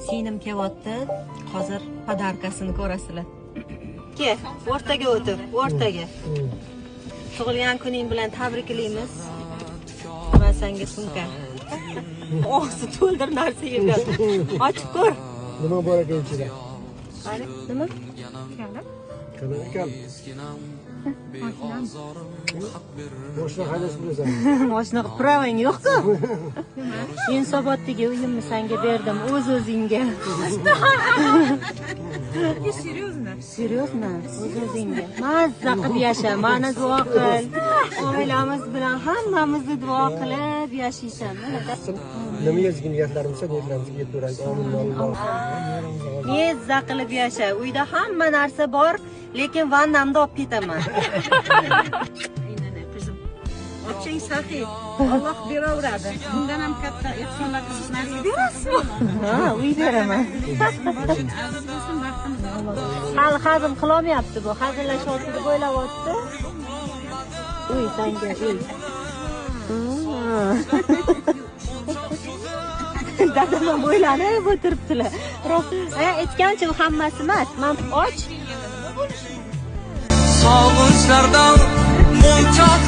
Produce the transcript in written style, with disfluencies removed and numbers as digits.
Singlim kelyapti. Hozir podarkasini ko'rasizlar. Ke, o'rtaga o'tir, o'rtaga. Tug'ilgan kuning bilan tabriklaymiz. Va senga sumka. Og'zi to'ldir narsa yurgan. Ochib ko'r. Nima bor ekan ichida? Qani, nima? Qani ekan? Boshqa haydashni bilasan. Mashina pravang yo'q-ku. Yunusobodga uyimni senga berdim, o'z-o'zingga. Серьезно? O'z-o'zingga. Mazza qilib yasha, meni duo qil. Oilamiz bilan hammamizni duo qilib yashaysan. Nima yozgan niyatlarimizga niyatlarimizga yetib Amin. Nezza qilib yasha. Uyda hamma narsa bor, lekin vannamda olib ketaman. Oching saxiy. Alloh beraveradi. Bundan ham katta ehsonlar qilishni berasizmi? Ha, uy beraman. Hali hazm qilolmayapti bu. Hazillashyapti deb o'ylayapti. Uy, senga uy. Dadam o'ylanib o'tiribdilar. Aytgancha bu hammasi emas. Men och. Sog'inchlardan monchoq